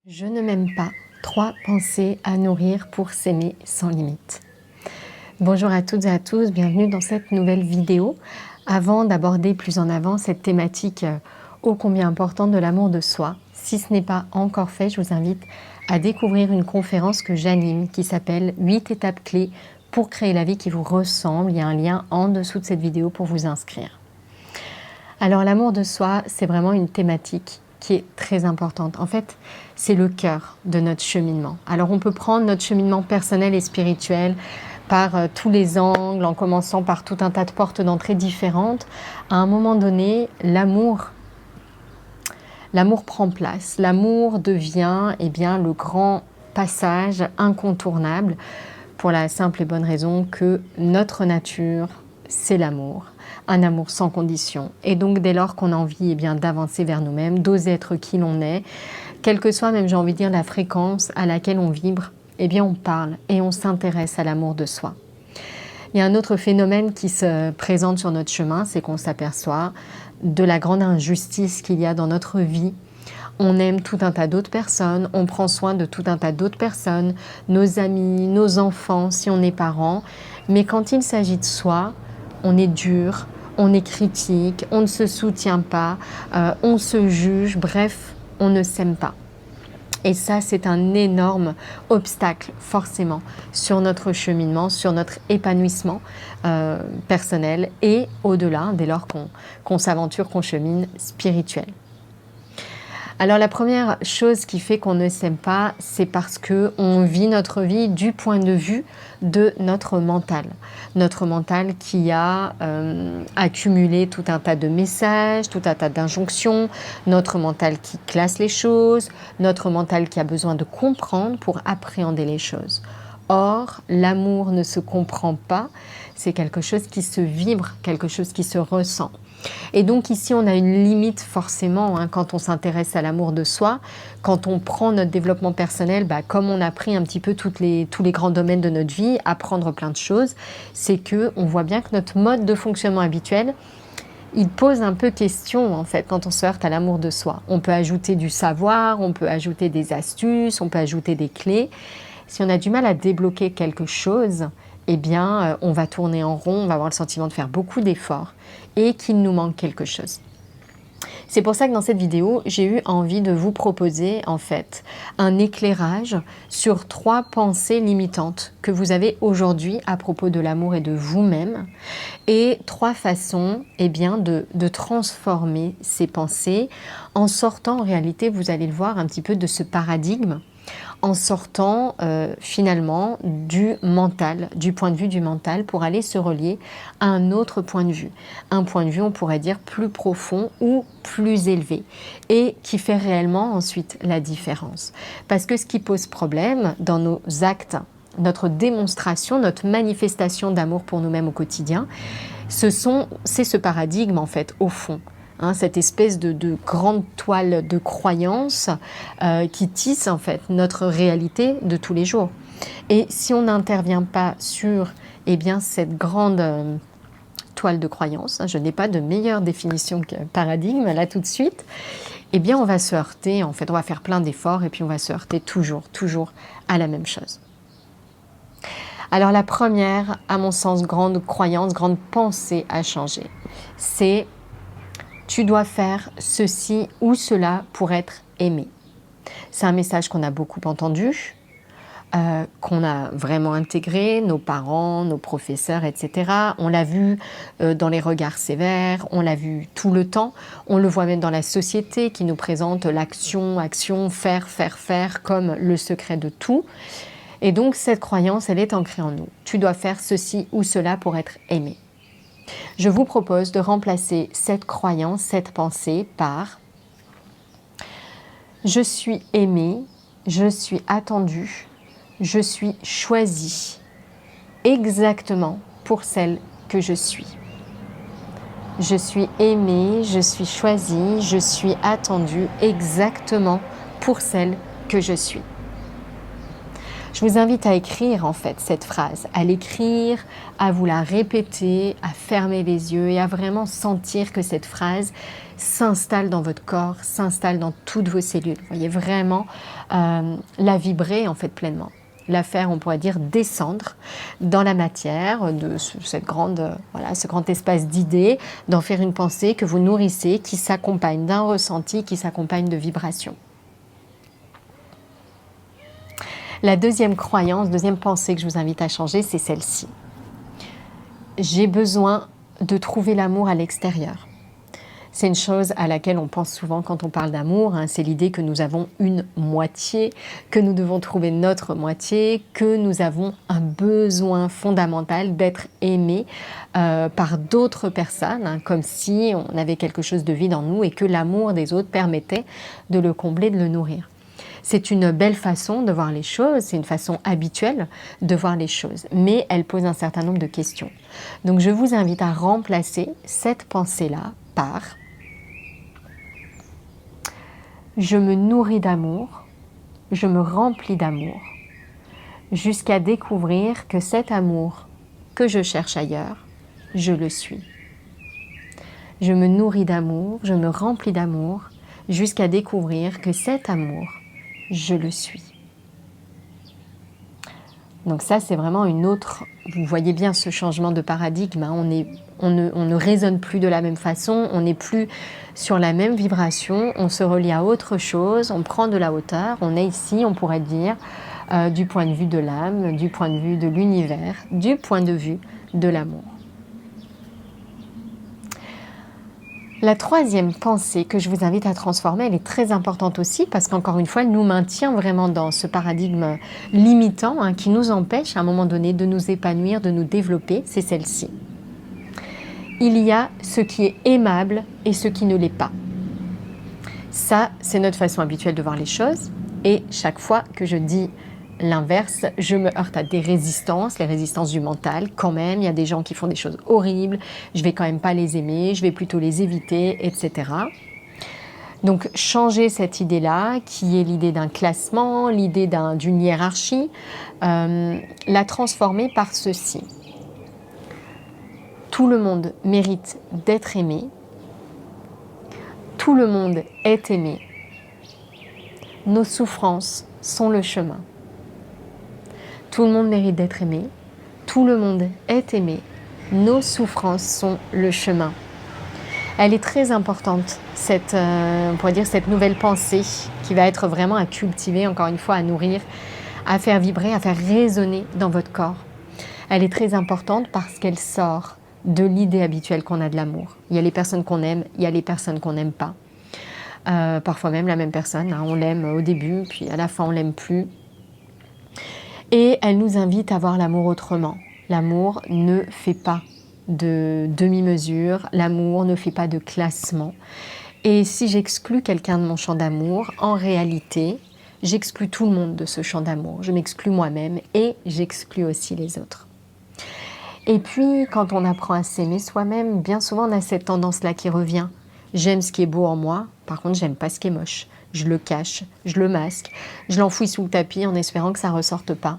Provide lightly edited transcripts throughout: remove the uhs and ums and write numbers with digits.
Je ne m'aime pas. 3 pensées à nourrir pour s'aimer sans limite. Bonjour à toutes et à tous, bienvenue dans cette nouvelle vidéo. Avant d'aborder plus en avant cette thématique ô combien importante de l'amour de soi, si ce n'est pas encore fait, je vous invite à découvrir une conférence que j'anime qui s'appelle 8 étapes clés pour créer la vie qui vous ressemble. Il y a un lien en dessous de cette vidéo pour vous inscrire. Alors l'amour de soi, c'est vraiment une thématique qui est très importante. En fait, c'est le cœur de notre cheminement. Alors on peut prendre notre cheminement personnel et spirituel par tous les angles, en commençant par tout un tas de portes d'entrée différentes. À un moment donné, l'amour prend place. L'amour devient le grand passage incontournable pour la simple et bonne raison que notre nature, c'est l'amour. Un amour sans condition. Et donc dès lors qu'on a envie d'avancer vers nous-mêmes, d'oser être qui l'on est, quelle que soit même, j'ai envie de dire, la fréquence à laquelle on vibre, on parle et on s'intéresse à l'amour de soi. Il y a un autre phénomène qui se présente sur notre chemin, c'est qu'on s'aperçoit de la grande injustice qu'il y a dans notre vie. On aime tout un tas d'autres personnes, on prend soin de tout un tas d'autres personnes, nos amis, nos enfants, si on est parents, mais quand il s'agit de soi, on est dur, on est critique, on ne se soutient pas, on se juge, bref, on ne s'aime pas. Et ça, c'est un énorme obstacle, forcément, sur notre cheminement, sur notre épanouissement personnel et au-delà, dès lors qu'on s'aventure, qu'on chemine spirituel. Alors la première chose qui fait qu'on ne s'aime pas, c'est parce qu'on vit notre vie du point de vue de notre mental. Notre mental qui a accumulé tout un tas de messages, tout un tas d'injonctions, notre mental qui classe les choses, notre mental qui a besoin de comprendre pour appréhender les choses. Or, l'amour ne se comprend pas, c'est quelque chose qui se vibre, quelque chose qui se ressent. Et donc ici, on a une limite forcément quand on s'intéresse à l'amour de soi, quand on prend notre développement personnel, comme on a pris un petit peu tous les grands domaines de notre vie, apprendre plein de choses, c'est qu'on voit bien que notre mode de fonctionnement habituel, il pose un peu question en fait quand on se heurte à l'amour de soi. On peut ajouter du savoir, on peut ajouter des astuces, on peut ajouter des clés. Si on a du mal à débloquer quelque chose, on va tourner en rond, on va avoir le sentiment de faire beaucoup d'efforts et qu'il nous manque quelque chose. C'est pour ça que dans cette vidéo, j'ai eu envie de vous proposer en fait un éclairage sur 3 pensées limitantes que vous avez aujourd'hui à propos de l'amour et de vous-même et 3 façons de transformer ces pensées en sortant en réalité, vous allez le voir, un petit peu de ce paradigme, en sortant finalement du mental, du point de vue du mental pour aller se relier à un autre point de vue. Un point de vue, on pourrait dire, plus profond ou plus élevé et qui fait réellement ensuite la différence. Parce que ce qui pose problème dans nos actes, notre démonstration, notre manifestation d'amour pour nous-mêmes au quotidien, c'est ce paradigme en fait au fond. Cette espèce de grande toile de croyance qui tisse en fait notre réalité de tous les jours. Et si on n'intervient pas sur cette grande toile de croyance, je n'ai pas de meilleure définition que paradigme là tout de suite, on va se heurter, en fait on va faire plein d'efforts et puis on va se heurter toujours à la même chose. Alors la première, à mon sens, grande croyance, grande pensée à changer, c'est tu dois faire ceci ou cela pour être aimé. C'est un message qu'on a beaucoup entendu, qu'on a vraiment intégré, nos parents, nos professeurs, etc. On l'a vu dans les regards sévères, on l'a vu tout le temps, on le voit même dans la société qui nous présente l'action, faire comme le secret de tout. Et donc cette croyance, elle est ancrée en nous. Tu dois faire ceci ou cela pour être aimé. Je vous propose de remplacer cette croyance, cette pensée par « Je suis aimé, je suis attendu, je suis choisi exactement pour celle que je suis. Je suis aimé, je suis choisi, je suis attendu exactement pour celle que je suis. » Je vous invite à écrire en fait cette phrase, à l'écrire, à vous la répéter, à fermer les yeux et à vraiment sentir que cette phrase s'installe dans votre corps, s'installe dans toutes vos cellules. Vous voyez vraiment la vibrer en fait pleinement. La faire, on pourrait dire, descendre dans la matière de cette grande, voilà, ce grand espace d'idées, d'en faire une pensée que vous nourrissez, qui s'accompagne d'un ressenti, qui s'accompagne de vibrations. La deuxième croyance, deuxième pensée que je vous invite à changer, c'est celle-ci. J'ai besoin de trouver l'amour à l'extérieur. C'est une chose à laquelle on pense souvent quand on parle d'amour, hein, c'est l'idée que nous avons une moitié, que nous devons trouver notre moitié, que nous avons un besoin fondamental d'être aimé par d'autres personnes, hein, comme si on avait quelque chose de vide en nous et que l'amour des autres permettait de le combler, de le nourrir. C'est une belle façon de voir les choses, c'est une façon habituelle de voir les choses, mais elle pose un certain nombre de questions. Donc je vous invite à remplacer cette pensée-là par « Je me nourris d'amour, je me remplis d'amour » jusqu'à découvrir que cet amour que je cherche ailleurs, je le suis. Je me nourris d'amour, je me remplis d'amour jusqu'à découvrir que cet amour, je le suis. Donc ça, c'est vraiment une autre... Vous voyez bien ce changement de paradigme. Hein, on ne raisonne plus de la même façon, on n'est plus sur la même vibration, on se relie à autre chose, on prend de la hauteur, on est ici, on pourrait dire, du point de vue de l'âme, du point de vue de l'univers, du point de vue de l'amour. La troisième pensée que je vous invite à transformer, elle est très importante aussi parce qu'encore une fois, elle nous maintient vraiment dans ce paradigme limitant hein, qui nous empêche à un moment donné de nous épanouir, de nous développer, c'est celle-ci. Il y a ce qui est aimable et ce qui ne l'est pas. Ça, c'est notre façon habituelle de voir les choses et chaque fois que je dis l'inverse, je me heurte à des résistances, les résistances du mental. Quand même, il y a des gens qui font des choses horribles, je vais quand même pas les aimer, je vais plutôt les éviter, etc. Donc, changer cette idée-là, qui est l'idée d'un classement, l'idée d'une hiérarchie, la transformer par ceci. Tout le monde mérite d'être aimé, tout le monde est aimé, nos souffrances sont le chemin. Tout le monde mérite d'être aimé, tout le monde est aimé, nos souffrances sont le chemin. Elle est très importante, on pourrait dire cette nouvelle pensée qui va être vraiment à cultiver, encore une fois, à nourrir, à faire vibrer, à faire résonner dans votre corps. Elle est très importante parce qu'elle sort de l'idée habituelle qu'on a de l'amour. Il y a les personnes qu'on aime, il y a les personnes qu'on n'aime pas. Parfois même la même personne, hein, on l'aime au début, puis à la fin on l'aime plus. Et elle nous invite à voir l'amour autrement. L'amour ne fait pas de demi-mesure, l'amour ne fait pas de classement. Et si j'exclus quelqu'un de mon champ d'amour, en réalité, j'exclus tout le monde de ce champ d'amour. Je m'exclus moi-même et j'exclus aussi les autres. Et puis, quand on apprend à s'aimer soi-même, bien souvent on a cette tendance-là qui revient. J'aime ce qui est beau en moi, par contre j'aime pas ce qui est moche. Je le cache, je le masque, je l'enfouis sous le tapis en espérant que ça ne ressorte pas.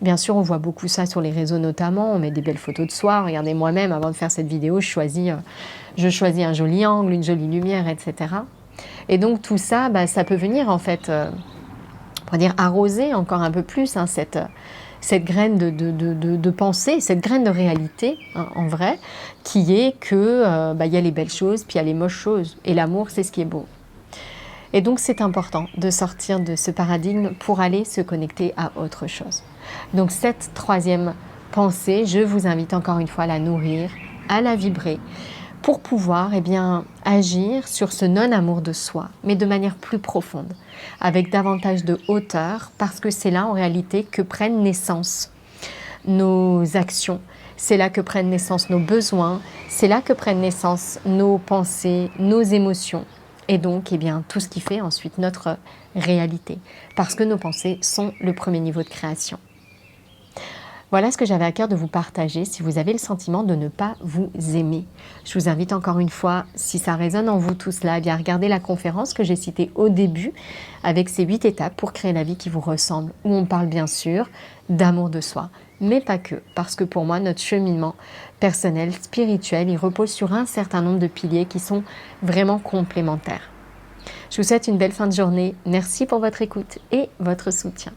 Bien sûr, on voit beaucoup ça sur les réseaux notamment, on met des belles photos de soi. Regardez, moi-même, avant de faire cette vidéo, je choisis un joli angle, une jolie lumière, etc. Et donc tout ça, ça peut venir en fait, on pourrait dire arroser encore un peu plus hein, cette graine de pensée, cette graine de réalité, hein, en vrai, qui est que y a les belles choses, puis il y a les moches choses. Et l'amour, c'est ce qui est beau. Et donc, c'est important de sortir de ce paradigme pour aller se connecter à autre chose. Donc, cette troisième pensée, je vous invite encore une fois à la nourrir, à la vibrer, pour pouvoir agir sur ce non-amour de soi, mais de manière plus profonde, avec davantage de hauteur, parce que c'est là, en réalité, que prennent naissance nos actions, c'est là que prennent naissance nos besoins, c'est là que prennent naissance nos pensées, nos émotions, et donc tout ce qui fait ensuite notre réalité, parce que nos pensées sont le premier niveau de création. Voilà ce que j'avais à cœur de vous partager si vous avez le sentiment de ne pas vous aimer. Je vous invite encore une fois, si ça résonne en vous tout cela, eh bien regardez la conférence que j'ai citée au début avec ces 8 étapes pour créer la vie qui vous ressemble, où on parle bien sûr d'amour de soi, mais pas que, parce que pour moi, notre cheminement personnel, spirituel, il repose sur un certain nombre de piliers qui sont vraiment complémentaires. Je vous souhaite une belle fin de journée. Merci pour votre écoute et votre soutien.